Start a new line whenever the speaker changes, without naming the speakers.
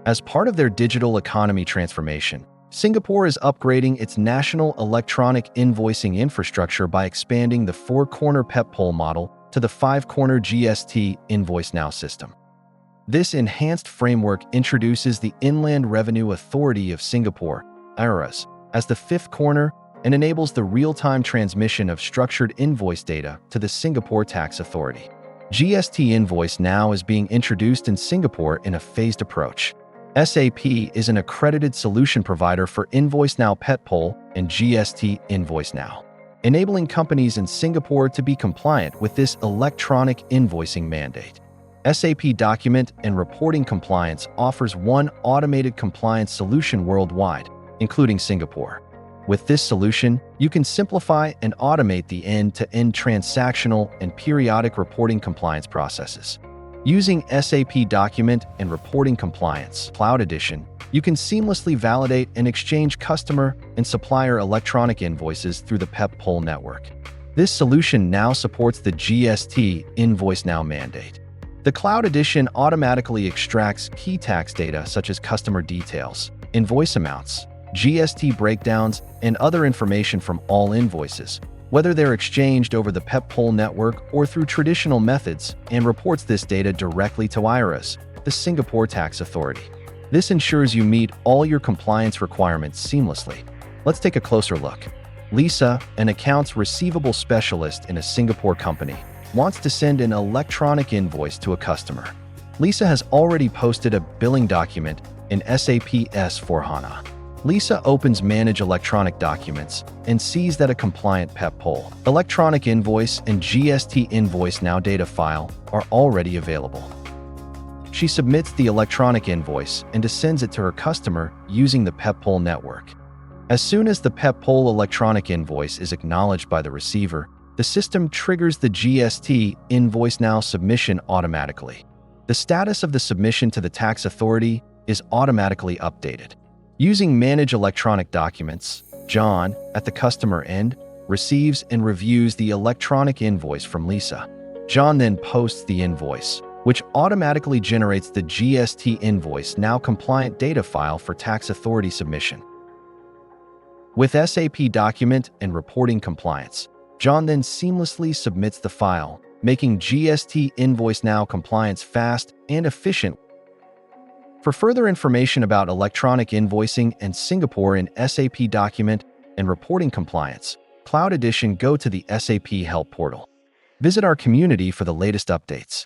As part of their digital economy transformation, Singapore is upgrading its national electronic invoicing infrastructure by expanding the four-corner PEP-POL model to the five-corner GST Invoice Now system. This enhanced framework introduces the Inland Revenue Authority of Singapore, IRAS, as the fifth corner and enables the real-time transmission of structured invoice data to the Singapore Tax Authority. GST Invoice Now is being introduced in Singapore in a phased approach. SAP is an accredited solution provider for Invoice Now PEP-POL and GST Invoice Now, enabling companies in Singapore to be compliant with this electronic invoicing mandate. SAP Document and Reporting Compliance offers one automated compliance solution worldwide, including Singapore. With this solution, you can simplify and automate the end-to-end transactional and periodic reporting compliance processes. Using SAP Document and Reporting Compliance Cloud Edition, you can seamlessly validate and exchange customer and supplier electronic invoices through the PEP-POL network. This solution now supports the GST Invoice Now mandate. The Cloud Edition automatically extracts key tax data such as customer details, invoice amounts, GST breakdowns, and other information from all invoices, whether they're exchanged over the PEP-POL network or through traditional methods, and reports this data directly to IRAS, the Singapore Tax Authority. This ensures you meet all your compliance requirements seamlessly. Let's take a closer look. Lisa, an accounts receivable specialist in a Singapore company, wants to send an electronic invoice to a customer. Lisa has already posted a billing document in SAP S/4HANA. Lisa opens Manage Electronic Documents and sees that a compliant PEP-POL, electronic invoice, and GST Invoice Now data file are already available. She submits the electronic invoice and sends it to her customer using the PEP-POL network. As soon as the PEP-POL electronic invoice is acknowledged by the receiver, the system triggers the GST Invoice Now submission automatically. The status of the submission to the tax authority is automatically updated. Using Manage Electronic Documents, John, at the customer end, receives and reviews the electronic invoice from Lisa. John then posts the invoice, which automatically generates the GST Invoice Now compliant data file for tax authority submission. With SAP Document and Reporting Compliance, John then seamlessly submits the file, making GST Invoice Now compliance fast and efficient. For further information about electronic invoicing and Singapore in SAP Document and Reporting Compliance Cloud Edition, go to the SAP Help portal. Visit our community for the latest updates.